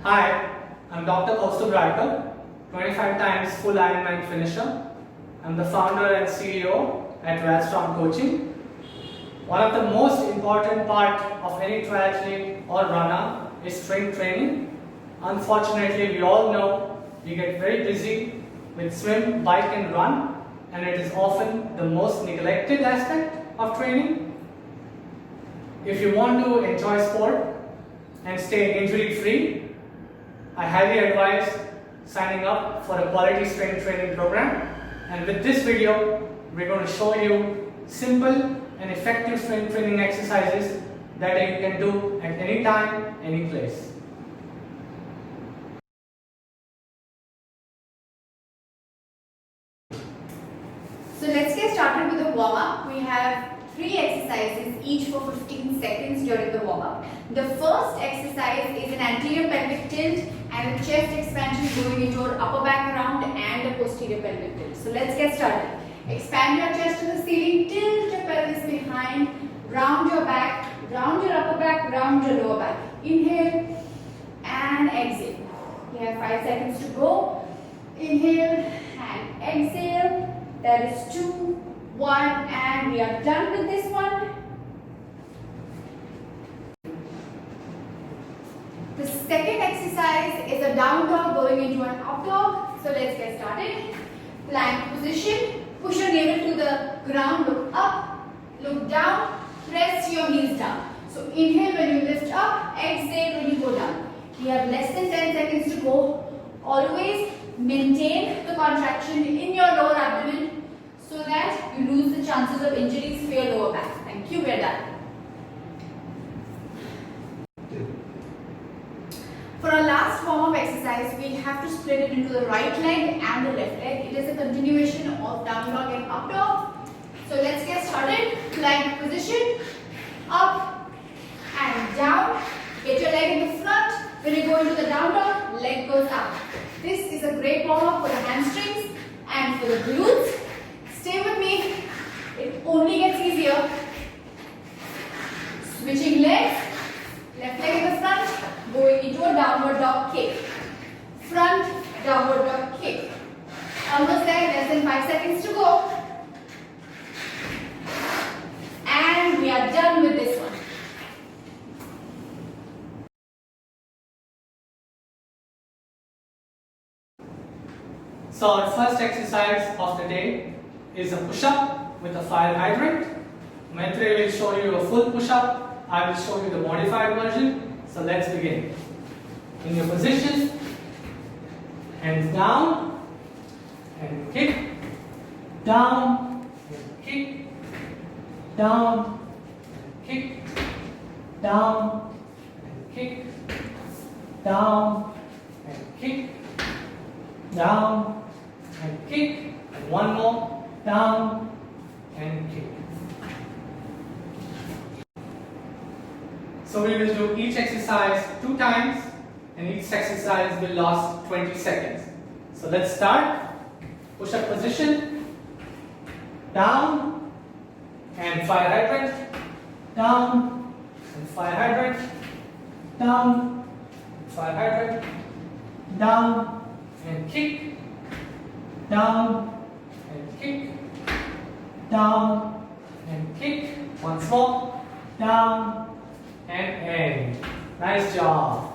Hi, I'm Dr. Kaustubh Radkar, 25 times full Ironman finisher. I'm the founder and CEO at Radstrong Coaching. One of the most important part of any triathlete or runner is strength training. Unfortunately, we all know we get very busy with swim, bike and run, and it is often the most neglected aspect of training. If you want to enjoy sport and stay injury free, I highly advise signing up for a quality strength training program. And with this video, we're going to show you simple and effective strength training exercises that you can do at any time, any place. So let's get started with the warm-up. We have 3 exercises, each for 15 seconds during the warm-up. The first exercise is an anterior pelvic tilt and a chest expansion going into our upper back round and a posterior pelvic tilt. So let's get started. Expand your chest to the ceiling, tilt your pelvis behind, round your back, round your upper back, round your lower back. Inhale and exhale. We have 5 seconds to go. Inhale and exhale. That is 2, 1, and we are done with this one. The second exercise is a down dog going into an up dog. So let's get started. Plank position. Push your navel to the ground. Look up. Look down. Press your heels down. So inhale when you lift up. Exhale when you go down. We have less than 10 seconds to go. Always maintain the contraction in your lower abdomen so that you lose the chances of injuries for your lower back. Thank you. We are done. For our last form of exercise, we have to split it into the right leg and the left leg. It is a continuation of down dog and up dog. So let's get started. Plank position, up and down. Get your leg in the front. When you go into the down dog, leg goes up. This is a great warm-up for the hamstrings and for the glutes. Stay with me. It only gets easier. Switching legs. Left leg in the front. Going into a downward dog kick. Front downward dog kick. Almost there, less than 5 seconds to go. And we are done with this one. So our first exercise of the day is a push-up with a fire hydrant. Maitreyi will show you a full push-up. I will show you the modified version. So let's begin. In your position, hands down and kick, down and kick, down and kick, down and kick, down and kick, down and kick, and one more, down and kick. So we will do each exercise 2 times and each exercise will last 20 seconds. So let's start. Push up position, down and fire hydrant, down and fire hydrant, down, fire hydrant, down and kick, down and kick, down and kick. Once more, down and end. Nice job.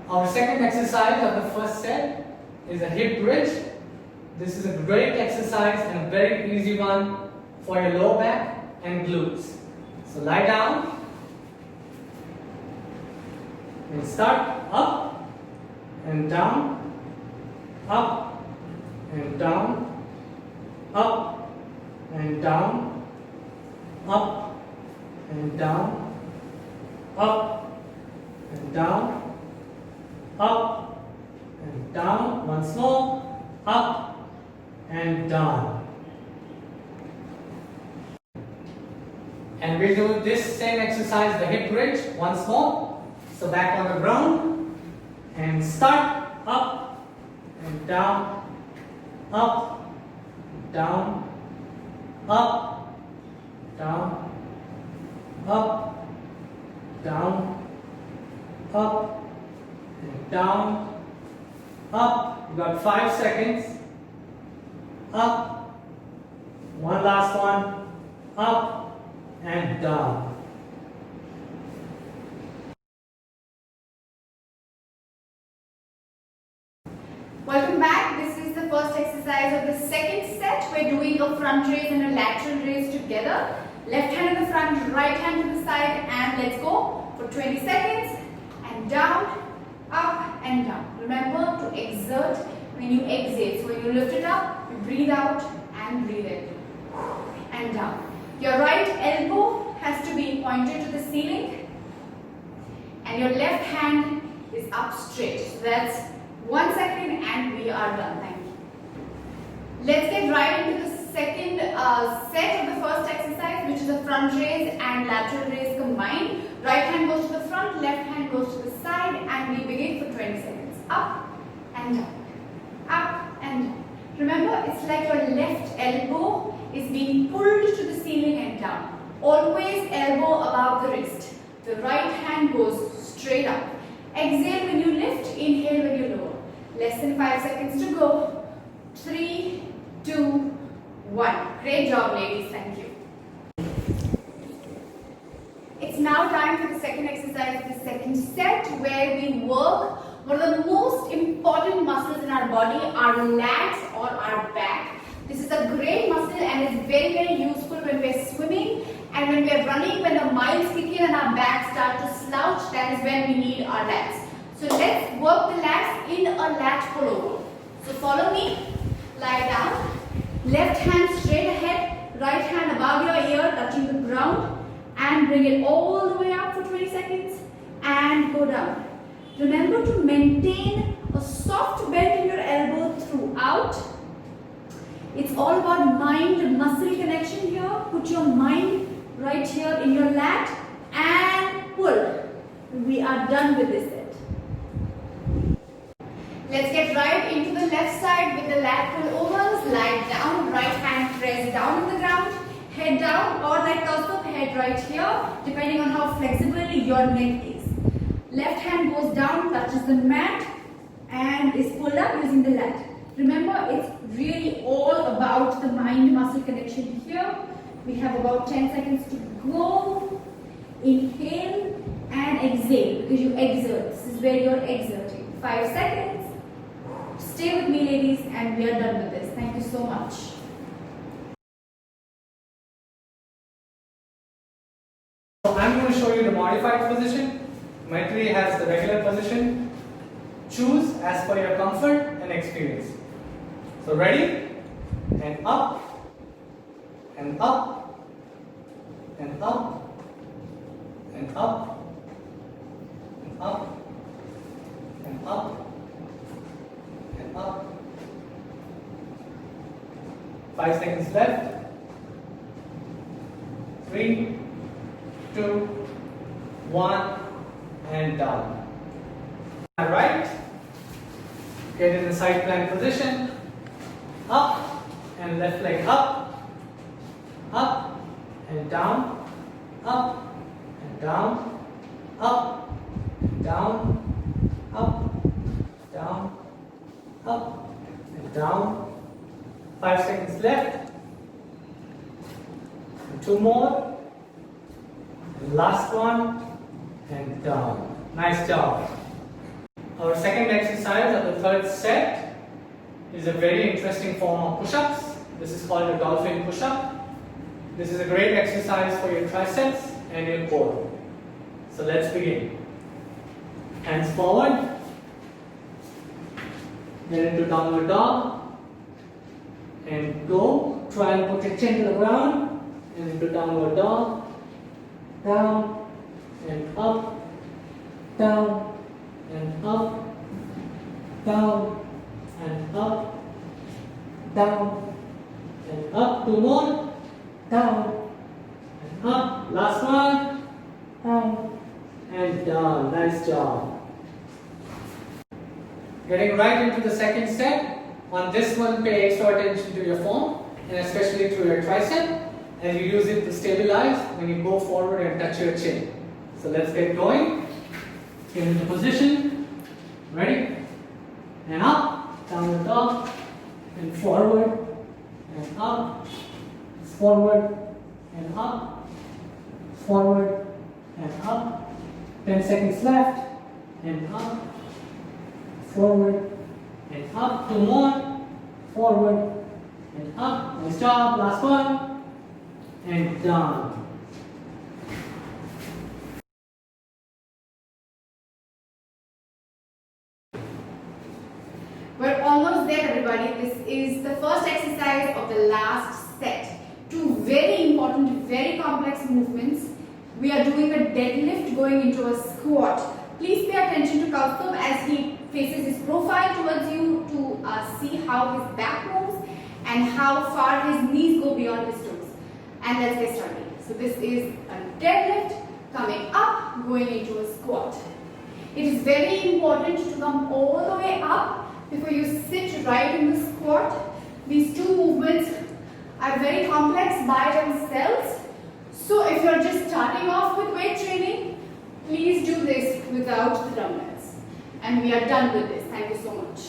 Our second exercise of the first set is a hip bridge. This is a great exercise and a very easy one for your lower back and glutes. So lie down and start up and down, up and down, up and down, up and down, up and down, up and down. Once more, up and down. And we'll do this same exercise, the hip bridge, once more. So back on the ground and start up and down, up, down, up, down, up, down, up, and down, up. You got 5 seconds. Up. One last one. Up and down. Welcome back. This is the first exercise of the second set. We're doing a front raise and a lateral raise together. Left hand in the front, right hand to the side, and let's go for 20 seconds. And down, up and down. Remember to exert when you exhale. So when you lift it up, you breathe out and breathe in. And down. Your right elbow has to be pointed to the ceiling. And your left hand is up straight. So that's 1 second and we are done. Thank you. Let's get right into the second set of the first exercise, which is a front raise and lateral raise combined. Right hand goes to the front, left hand goes to the side, and we begin for 20 seconds. Up and down. Up and down. Remember, it's like your left elbow is being pulled to the ceiling and down. Always elbow above the wrist. The right hand goes straight up. Exhale when you lift, inhale when you lower. Less than 5 seconds to go. 3, 2, 1. Great job, ladies. Thank you. It's now time for the second exercise of the second set, where we work one of the most important muscles in our body, our lats or our back. This is a great muscle and it's very, very useful when we're swimming and when we're running. When the miles kick in and our backs start to slouch, that is when we need our lats. So let's work the lats in a lat pullover. So follow me, lie down, left hand straight ahead, right hand above your ear touching the ground, and bring it all the way up for 20 seconds and go down. Remember to maintain a soft bend in your elbow throughout. It's all about mind-muscle connection here. Put your mind right here in your lat and pull. We are done with this set. Let's get right into the left side with the lat pullovers. Lie down, right hand press down on the ground, head down, or like Kaustubh, head right here, depending on how flexible your neck is. Left hand goes down, touches the mat, and is pulled up using the lat. Remember, it's really all about the mind-muscle connection here. We have about 10 seconds to go. Inhale and exhale, because you exert. This is where you're exerting. 5 seconds. Stay with me, ladies, and we are done with this. Thank you so much. So I'm going to show you the modified position. Maitri has the regular position. Choose as per your comfort and experience. So ready? And up, and up, and up, and up, and up, and up, and up. 5 seconds left. 3, 2, 1, and down. Right. Get in the side plank position. Up and left leg up, up and down, up and down, up, down, up, down, up and down. 5 seconds left. And 2 more. And last one and down. Nice job. Our second exercise of the third set is a very interesting form of push-ups. This is called a dolphin push-up. This is a great exercise for your triceps and your core. So let's begin. Hands forward. Get into downward dog. And go. Try and put your chin to the ground. And into downward dog. Down and up. Down and up. Down and up, down and up. 2 more, down and up. Last one, down and down. Nice job. Getting right into the second set. On this one, pay extra attention to your form and especially to your tricep, and you use it to stabilize when you go forward and touch your chin. So let's get going. Get into position. Ready? And up, down the dog, and forward, and up, forward, and up, forward, and up. 10 seconds left, and up, forward, and up. 2 more, forward, and up. Nice job. Last one, and down. We're almost there, everybody. This is the first exercise of the last set. 2 very important, very complex movements. We are doing a deadlift going into a squat. Please pay attention to Kaustubh as he faces his profile towards you to see how his back moves and how far his knees go beyond his toes. And let's get started. So this is a deadlift coming up, going into a squat. It is very important to come all the way up before you sit right in the squat. These 2 movements are very complex by themselves. So if you're just starting off with weight training, please do this without the dumbbells. And we are done with this. Thank you so much.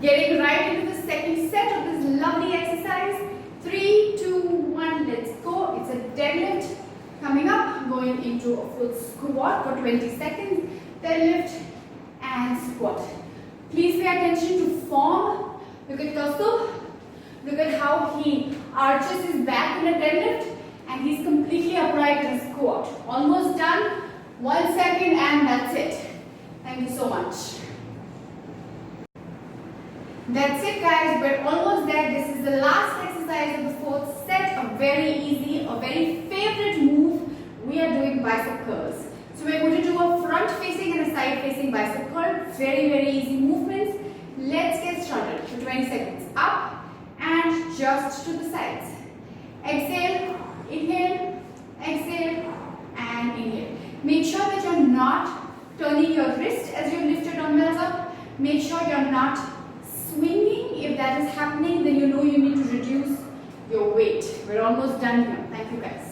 Getting right into the second set of this lovely exercise. 3, 2, 1, let's go. It's a deadlift coming up, going into a full squat for 20 seconds. Deadlift and squat. Please pay attention to form. Look at Kaustubh. Look at how he arches his back in a deadlift and he's completely upright in a squat. Almost done. 1 second and that's it. Thank you so much. That's it, guys. We're almost there. This is the last exercise of the 4th set. A very easy, a very favorite move. We are doing bicep curls. So we're going to do a front facing and a side facing bicep curl. Very, very easy movements. Let's get started for 20 seconds. Up and just to the sides. Exhale, inhale, exhale, and inhale. Make sure that you're not turning your wrist as you lift your dumbbells up. Make sure you're not swinging. If that is happening, then you know you need to reduce your weight. We're almost done here. Thank you, guys.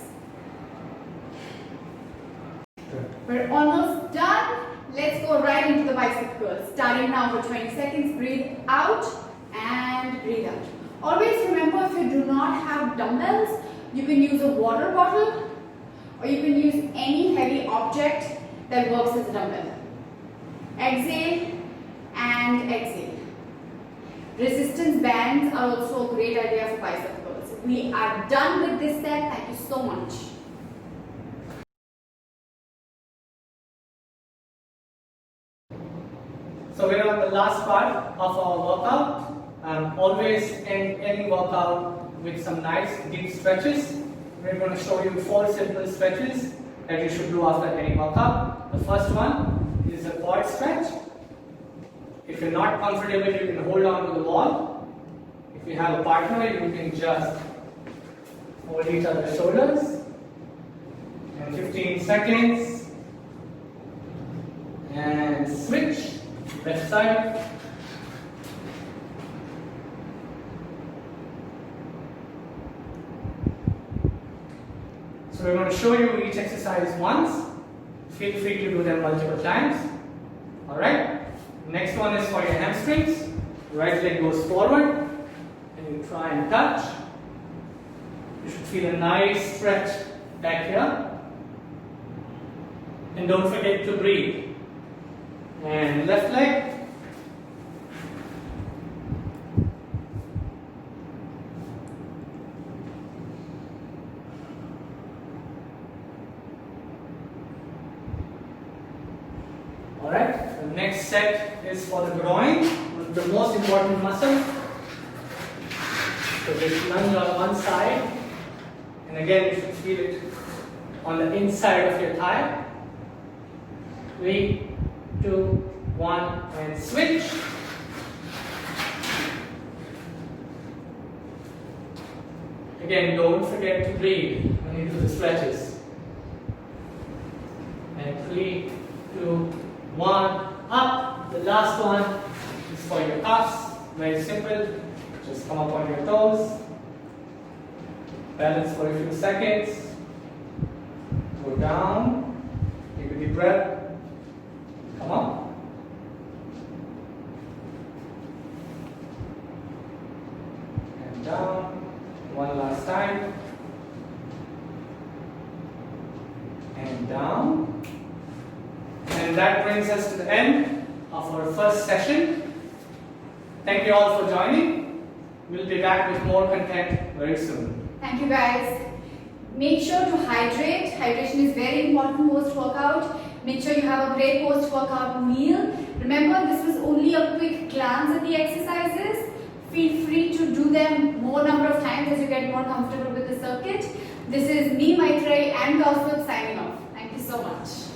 We're almost done. Let's go right into the bicep curls. Starting now for 20 seconds. Breathe out and breathe out. Always remember, if you do not have dumbbells, you can use a water bottle or you can use any heavy object that works as a dumbbell. Exhale and exhale. Resistance bands are also a great idea for bicep curls. We are done with this set. Thank you so much. So we're on the last part of our workout. Always end any workout with some nice deep stretches. We're going to show you 4 simple stretches that you should do after any workout. The first one is a quad stretch. If you're not comfortable, you can hold on to the wall. If you have a partner, you can just hold each other's shoulders. And 15 seconds. And switch. Left side. So we're going to show you each exercise once. Feel free to do them multiple times. Alright. Next one is for your hamstrings. Right leg goes forward and you try and touch. You should feel a nice stretch back here. And don't forget to breathe. And left leg. Alright, the next set is for the groin, the most important muscle. So just lunge on one side, and again you should feel it on the inside of your thigh. 3, 2, 1, and switch. Again, don't forget to breathe when you do the stretches. And 3, 2, 1, up. The last one is for your calves. Very simple. Just come up on your toes. Balance for a few seconds. Go down. Take a deep breath. Come on. And down. One last time. And down. And that brings us to the end of our first session. Thank you all for joining. We'll be back with more content very soon. Thank you guys. Make sure to hydrate. Hydration is very important post-workout. Make sure you have a great post-workout meal. Remember, this was only a quick glance at the exercises. Feel free to do them more number of times as you get more comfortable with the circuit. This is me, Maitreyi and Kaustubh signing off. Thank you so much.